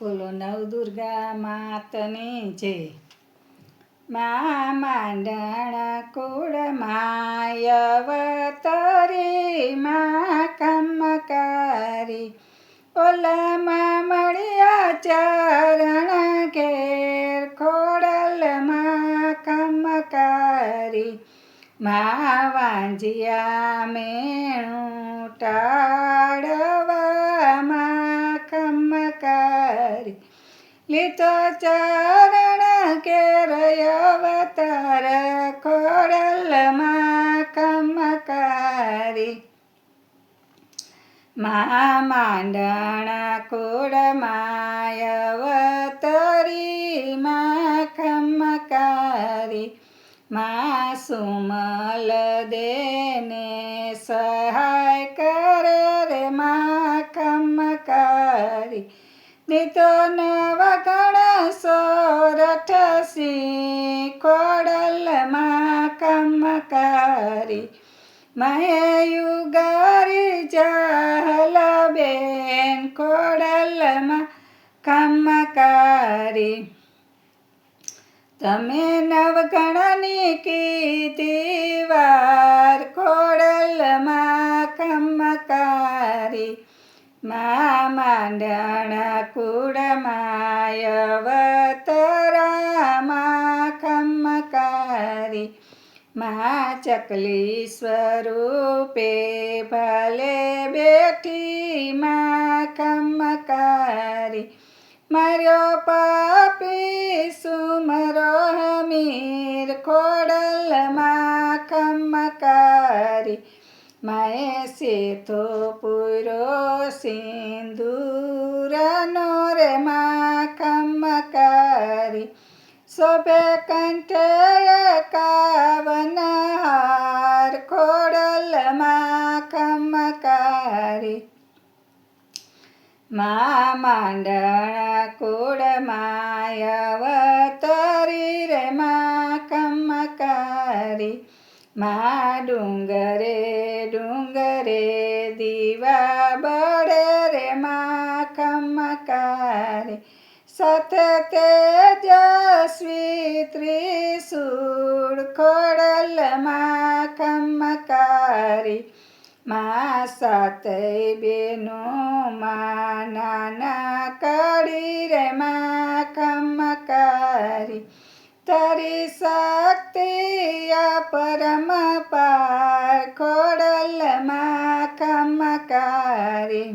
બોલો નવદુર્ગા માતની જય. મા માંડણ કુળમાં અવતરી મા કમકારી, ઓલામાં મળ્યા ચરણ ઘેર ખોડલમાં કમકારી, મા વાંજિયા મેણું ટાળવામાં કમકારી, લીધો ચરણ કેર અવતાર ખોડલમાં કમકારી, મા માંડણ કુળમાં અવતરી મા કમકારી, મા સુમલ દેને સહાય કરે રે મા કમકારી, દીધો નવગણ સોરઠ સિંહ ખોડલમાં કમકારી, મહે યુગારી જહલબેન ખોડલમાં કમકારી, તમે નવગણની કીધી વાર ખોડલમાં કમકારી, મા માંડણ કુળમાં અવતરામાં કમકારી, મા ચકલી સ્વરૂપે ભલે બેઠી મા કમકારી, માર્યો પાપી સુમરો હમીર ખોડલમાં કમકારી, માએ સેથો પૂરો સિંદૂરનો રે મા કમકારી, શોભે કંઠે એકાવન હાર ખોડલમાં કમકારી, મા માંડણ કુળમાં અવતરી રે મા કમકારી, મા ડુંગરે ડુંગરે દીવા બળે રે મા કમકારી, સાથે તેજસ્વી ત્રિશૂળ ખોડલમાં કમકારી, મા સાતય બેનું મા નાના કડી રે મા કમકારી, તારી શક્તિ પરમપાર ખોડલમાં કમકારી,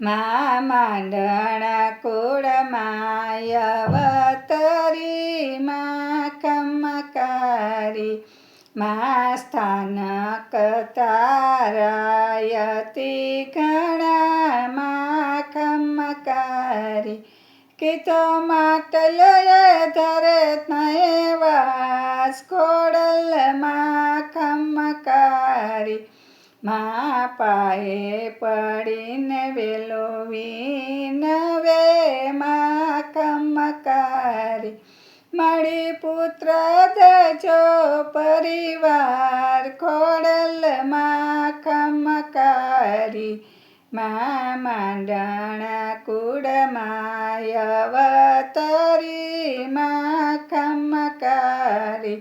મા માંડણ કુળમાં અવતરી મા કમકારી, મા સ્થાનક તારાયતિ ઘણા મા કમકારી, કીધો માટલ ધરે તય વાસ ખોડલમાં કમકારી, મા પાયે પડીને વેલો વિનવે મા કમકારી, મળી પુત્ર દેજો પરિવાર ખોડલમાં કમકારી, મા માંડણ કુળમાં અવતરી મા કમકારી,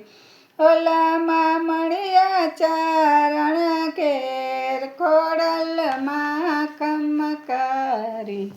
ઓલામાં મળ્યા ચારણ ઘેર ખોડલમાં કમકારી.